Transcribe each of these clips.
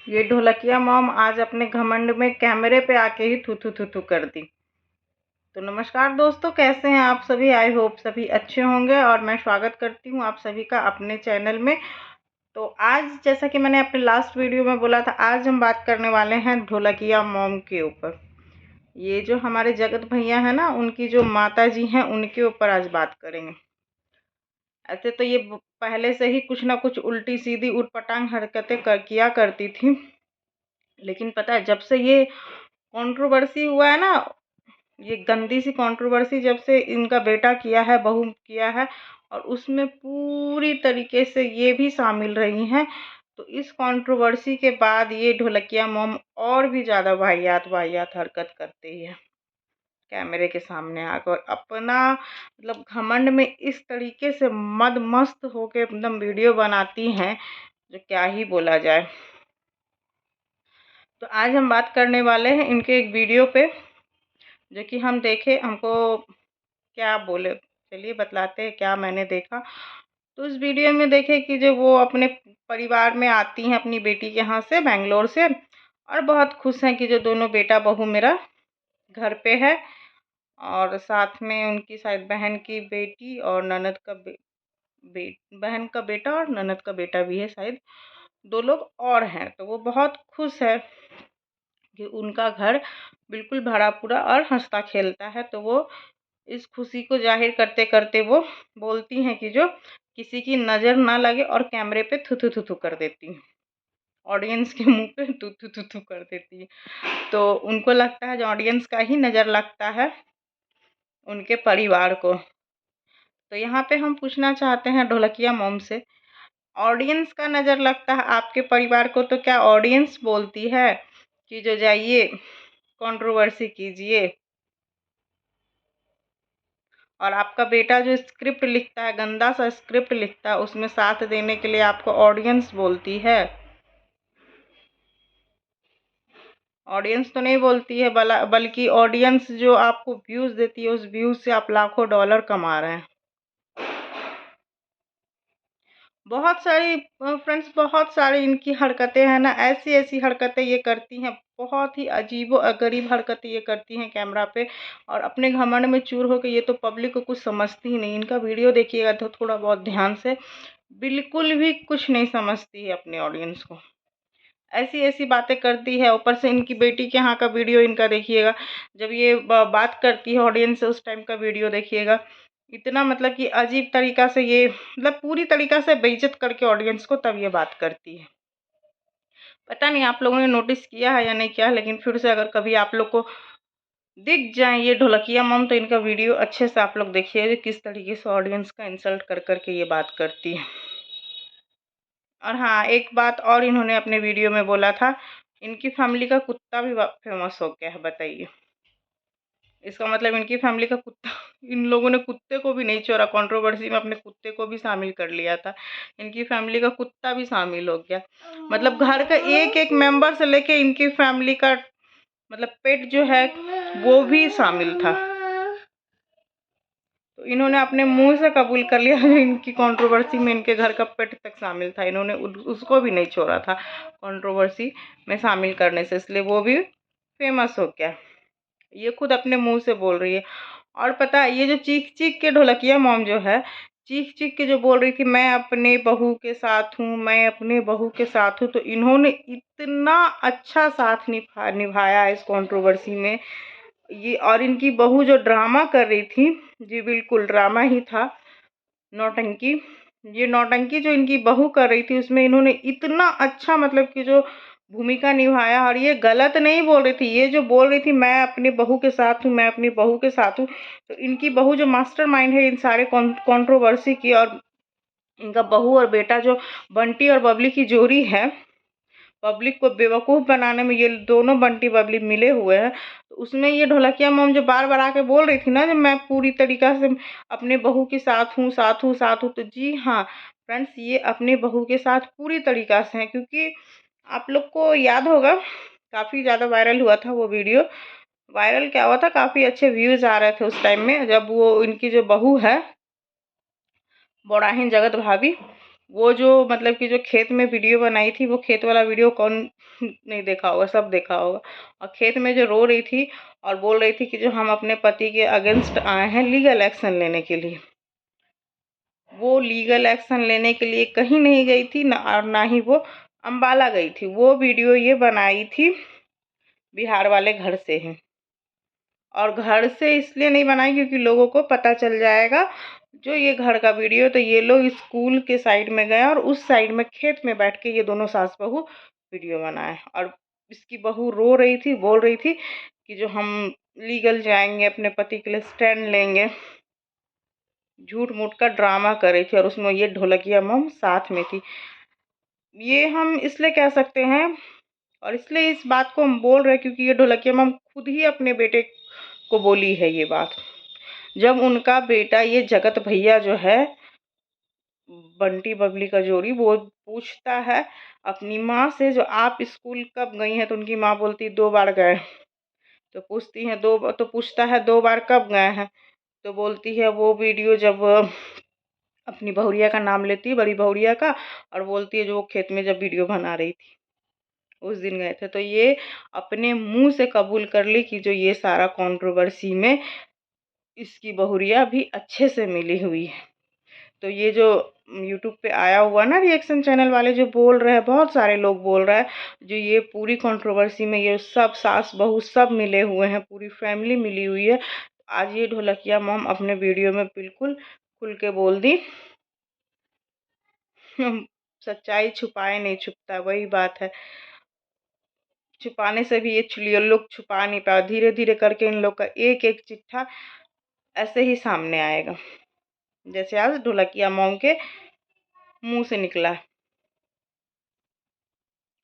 ये ढोलकिया मॉम आज अपने घमंड में कैमरे पे आके ही थू थू थू थू कर दी। तो नमस्कार दोस्तों, कैसे हैं आप सभी। आई होप सभी अच्छे होंगे और मैं स्वागत करती हूं आप सभी का अपने चैनल में। तो आज जैसा कि मैंने अपने लास्ट वीडियो में बोला था, आज हम बात करने वाले हैं ढोलकिया मॉम के ऊपर। ये जो हमारे जगत भैया हैं ना, उनकी जो माता जी हैं, उनके ऊपर आज बात करेंगे। ऐसे तो ये पहले से ही कुछ ना कुछ उल्टी सीधी उटपटांग हरकतें किया करती थी, लेकिन पता है जब से ये कंट्रोवर्सी हुआ है ना, ये गंदी सी कंट्रोवर्सी जब से इनका बेटा किया है, बहू किया है, और उसमें पूरी तरीके से ये भी शामिल रही हैं, तो इस कंट्रोवर्सी के बाद ये ढोलकिया मॉम और भी ज़्यादा वाहियात वाहियात हरकत करती है। कैमरे के सामने आकर अपना मतलब घमंड में इस तरीके से मद मस्त होके एकदम वीडियो बनाती हैं, जो क्या ही बोला जाए। तो आज हम बात करने वाले हैं इनके एक वीडियो पे, जो कि हम देखे, हमको क्या बोले, चलिए बतलाते हैं क्या मैंने देखा। तो इस वीडियो में देखे कि जो वो अपने परिवार में आती हैं अपनी बेटी के यहाँ से, बेंगलोर से, और बहुत खुश हैं कि जो दोनों बेटा बहू मेरा घर पे है, और साथ में उनकी शायद बहन की बेटी और ननद का बहन का बेटा और ननद का बेटा भी है, शायद 2 लोग और हैं। तो वो बहुत खुश है कि उनका घर बिल्कुल भरा पूरा और हंसता खेलता है। तो वो इस खुशी को जाहिर करते करते वो बोलती हैं कि जो किसी की नज़र ना लगे, और कैमरे पे थू थू थू थू कर देती हैं, ऑडियंस के मुंह पे थू थू थू थू कर देती है। तो उनको लगता है जो ऑडियंस का ही नज़र लगता है उनके परिवार को। तो यहाँ पे हम पूछना चाहते हैं ढोलकिया मॉम से, ऑडियंस का नज़र लगता है आपके परिवार को, तो क्या ऑडियंस बोलती है कि जो जाइए कंट्रोवर्सी कीजिए, और आपका बेटा जो स्क्रिप्ट लिखता है, गंदा सा स्क्रिप्ट लिखता है, उसमें साथ देने के लिए आपको ऑडियंस बोलती है? ऑडियंस तो नहीं बोलती है, बल्कि ऑडियंस जो आपको व्यूज़ देती है, उस व्यूज़ से आप लाखों डॉलर कमा रहे हैं। बहुत सारी फ्रेंड्स, बहुत सारी इनकी हरकतें हैं ना, ऐसी ऐसी हरकतें ये करती हैं, बहुत ही अजीबो गरीब हरकतें ये करती हैं कैमरा पे, और अपने घमंड में चूर हो के ये तो पब्लिक को कुछ समझती ही नहीं। इनका वीडियो देखिएगा तो थोड़ा बहुत ध्यान से, बिल्कुल भी कुछ नहीं समझती है अपने ऑडियंस को, ऐसी ऐसी बातें करती है। ऊपर से इनकी बेटी के यहाँ का वीडियो इनका देखिएगा, जब ये बात करती है ऑडियंस से, उस टाइम का वीडियो देखिएगा। इतना मतलब कि अजीब तरीका से ये मतलब पूरी तरीका से बेइज्जत करके ऑडियंस को तब ये बात करती है। पता नहीं आप लोगों ने नोटिस किया है या नहीं किया है, लेकिन फिर से अगर कभी आप लोग को दिख जाए ये ढोलकिया मॉम, तो इनका वीडियो अच्छे से आप लोग देखिए किस तरीके से ऑडियंस का इंसल्ट कर करके ये बात करती है। और हाँ, एक बात और इन्होंने अपने वीडियो में बोला था, इनकी फैमिली का कुत्ता भी फेमस हो गया है, बताइए। इसका मतलब इनकी फैमिली का कुत्ता इन लोगों ने कुत्ते को भी नहीं छोड़ा, कंट्रोवर्सी में अपने कुत्ते को भी शामिल कर लिया था। इनकी फैमिली का कुत्ता भी शामिल हो गया, मतलब घर का एक एक मेंबर से लेके इनकी फैमिली का मतलब पेट जो है वो भी शामिल था। तो इन्होंने अपने मुंह से कबूल कर लिया, जो इनकी कंट्रोवर्सी में इनके घर का पेट तक शामिल था, इन्होंने उसको भी नहीं छोड़ा था कंट्रोवर्सी में शामिल करने से, इसलिए वो भी फेमस हो गया। ये खुद अपने मुंह से बोल रही है। और पता है ये जो चीख चीख के ढोलकिया मॉम जो है, चीख चीख के जो बोल रही थी मैं अपने बहू के साथ हूँ, मैं अपने बहू के साथ हूँ, तो इन्होंने इतना अच्छा साथ निभाया इस कंट्रोवर्सी में। ये और इनकी बहू जो ड्रामा कर रही थी, जी बिल्कुल ड्रामा ही था, नौटंकी। ये नौटंकी जो इनकी बहू कर रही थी, उसमें इन्होंने इतना अच्छा मतलब कि जो भूमिका निभाया, और ये गलत नहीं बोल रही थी। ये जो बोल रही थी मैं अपने बहू के साथ हूँ, मैं अपनी बहू के साथ हूँ, तो इनकी बहू जो मास्टरमाइंड है इन सारे कंट्रोवर्सी की, और इनका बहू और बेटा जो बंटी और बबली की जोड़ी है, पब्लिक को बेवकूफ़ बनाने में ये दोनों बंटी बबली मिले हुए हैं। तो उसमें ये ढोलकिया मॉम जो बार बार आके बोल रही थी ना, जब मैं पूरी तरीक़ा से अपने बहू के साथ हूँ, साथ हूँ, साथ हूँ, तो जी हाँ फ्रेंड्स, ये अपने बहू के साथ पूरी तरीक़ा से हैं। क्योंकि आप लोग को याद होगा, काफ़ी ज़्यादा वायरल हुआ था वो वीडियो। वायरल क्या हुआ था, काफ़ी अच्छे व्यूज़ आ रहे थे उस टाइम में, जब वो इनकी जो बहू है बौड़ाहीन जगत भाभी, वो जो मतलब कि जो खेत में वीडियो बनाई थी, वो खेत वाला वीडियो कौन नहीं देखा होगा, सब देखा होगा। और खेत में जो रो रही थी और बोल रही थी कि जो हम अपने पति के अगेंस्ट आए हैं लीगल एक्शन लेने के लिए, वो लीगल एक्शन लेने के लिए कहीं नहीं गई थी ना, और ना ही वो अम्बाला गई थी। वो वीडियो ये बनाई थी बिहार वाले घर से है, और घर से इसलिए नहीं बनाई क्योंकि लोगों को पता चल जाएगा जो ये घर का वीडियो। तो ये लोग स्कूल के साइड में गए और उस साइड में खेत में बैठ के ये दोनों सास बहू वीडियो बनाए, और इसकी बहू रो रही थी, बोल रही थी कि जो हम लीगल जाएंगे, अपने पति के लिए स्टैंड लेंगे। झूठ मूठ का ड्रामा कर रही थी, और उसमें ये ढोलकिया मम साथ में थी। ये हम इसलिए कह सकते हैं, और इसलिए इस बात को हम बोल रहे हैं क्योंकि ये ढोलकिया मम खुद ही अपने बेटे को बोली है ये बात। जब उनका बेटा ये जगत भैया जो है, बंटी बबली का जोड़ी, वो पूछता है अपनी माँ से जो आप स्कूल कब गई हैं, तो उनकी माँ बोलती 2 बार गए। तो पूछती हैं तो पूछता है 2 बार कब गए हैं, तो बोलती है वो वीडियो जब अपनी बहुरिया का नाम लेती है, बड़ी बहुरिया का, और बोलती है जो वो खेत में जब वीडियो बना रही थी उस दिन गए थे। तो ये अपने मुंह से कबूल कर ली कि जो ये सारा कंट्रोवर्सी में इसकी बहुरिया भी अच्छे से मिली हुई है। तो ये जो यूट्यूब पे आया हुआ ना रिएक्शन चैनल वाले जो बोल रहे हैं, बहुत सारे लोग बोल रहे हैं जो ये पूरी कंट्रोवर्सी में ये सब सास बहू सब मिले हुए हैं, पूरी फैमिली मिली हुई है। आज ये ढोलकिया मॉम अपने वीडियो में बिल्कुल खुल के बोल दी। सच्चाई छुपाए नहीं छुपता, वही बात है। छुपाने से भी ये लोग छुपा नहीं पाए, धीरे धीरे करके इन लोग का एक एक चिट्ठा ऐसे ही सामने आएगा, जैसे आज ढोलकिया मॉम के मुंह से निकला।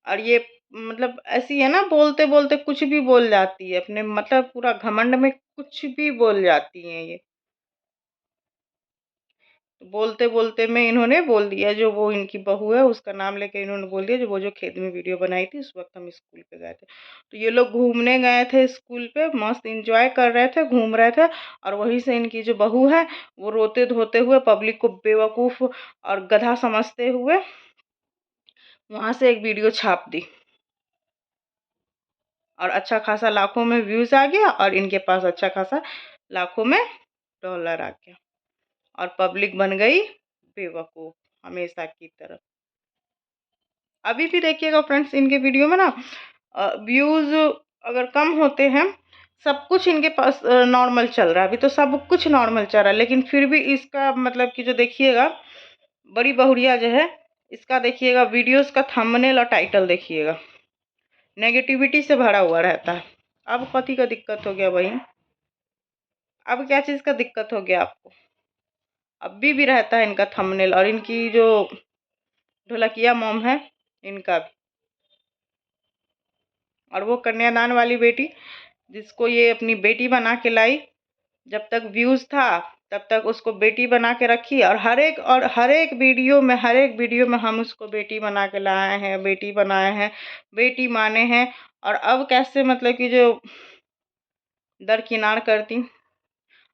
और ये मतलब ऐसी है ना, बोलते बोलते कुछ भी बोल जाती है, अपने मतलब पूरा घमंड में कुछ भी बोल जाती हैं ये। तो बोलते बोलते में इन्होंने बोल दिया जो वो इनकी बहू है उसका नाम लेके इन्होंने बोल दिया जो वो जो खेत में वीडियो बनाई थी उस वक्त हम स्कूल पे गए थे। तो ये लोग घूमने गए थे स्कूल पे, मस्त इंजॉय कर रहे थे, घूम रहे थे, और वहीं से इनकी जो बहू है वो रोते धोते हुए पब्लिक को बेवकूफ़ और गधा समझते हुए वहां से एक वीडियो छाप दी, और अच्छा खासा लाखों में व्यूज आ गया, और इनके पास अच्छा खासा लाखों में डॉलर आ गया, और पब्लिक बन गई बेवकूफ हमेशा की तरह। अभी भी देखिएगा फ्रेंड्स, इनके वीडियो में ना व्यूज अगर कम होते हैं, सब कुछ इनके पास नॉर्मल चल रहा है, अभी तो सब कुछ नॉर्मल चल रहा है, लेकिन फिर भी इसका मतलब कि जो देखिएगा बड़ी बहुरिया जो है, इसका देखिएगा वीडियोस का थंबनेल और टाइटल देखिएगा नेगेटिविटी से भरा हुआ रहता है। अब कथी का दिक्कत हो गया भाई, अब क्या चीज़ का दिक्कत हो गया आपको? अभी भी रहता है इनका थंबनेल, और इनकी जो ढोलकिया मॉम है इनका भी, और वो कन्यादान वाली बेटी जिसको ये अपनी बेटी बना के लाई, जब तक व्यूज था तब तक उसको बेटी बना के रखी, और हर एक वीडियो में हम उसको बेटी बना के लाए हैं, बेटी बनाए हैं, बेटी माने हैं। और अब कैसे मतलब कि जो दरकिनार करती।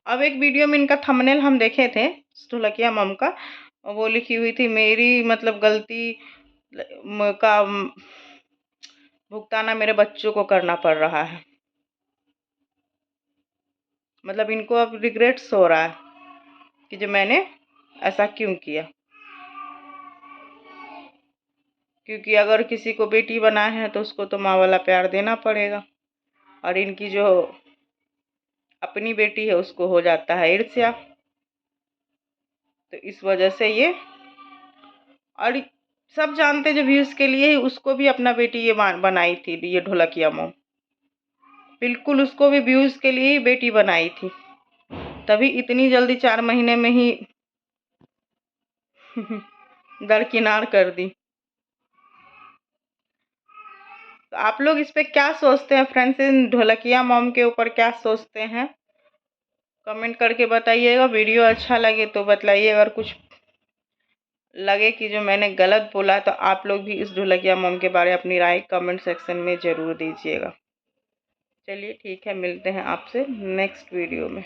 अब एक वीडियो में इनका थंबनेल हम देखे थे ढोलकिया मम का, वो लिखी हुई थी मेरी मतलब गलती का भुगताना मेरे बच्चों को करना पड़ रहा है। मतलब इनको अब रिग्रेट्स हो रहा है कि जो मैंने ऐसा क्यों किया, क्योंकि अगर किसी को बेटी बनाए हैं तो उसको तो माँ वाला प्यार देना पड़ेगा, और इनकी जो अपनी बेटी है उसको हो जाता है ईर्ष्या। तो इस वजह से ये, और सब जानते जो व्यूज के लिए ही उसको भी अपना बेटी ये बनाई थी ये ढोलकिया मॉम, बिल्कुल उसको भी व्यूज के लिए ही बेटी बनाई थी, तभी इतनी जल्दी 4 महीने में ही दरकिनार कर दी। तो आप लोग इस पे क्या सोचते हैं फ्रेंड्स, इन ढोलकिया मॉम के ऊपर क्या सोचते हैं कमेंट करके बताइएगा। वीडियो अच्छा लगे तो बतलाइए, अगर कुछ लगे कि जो मैंने गलत बोला तो आप लोग भी इस ढोलकिया मॉम के बारे में अपनी राय कमेंट सेक्शन में ज़रूर दीजिएगा। चलिए ठीक है, मिलते हैं आपसे नेक्स्ट वीडियो में।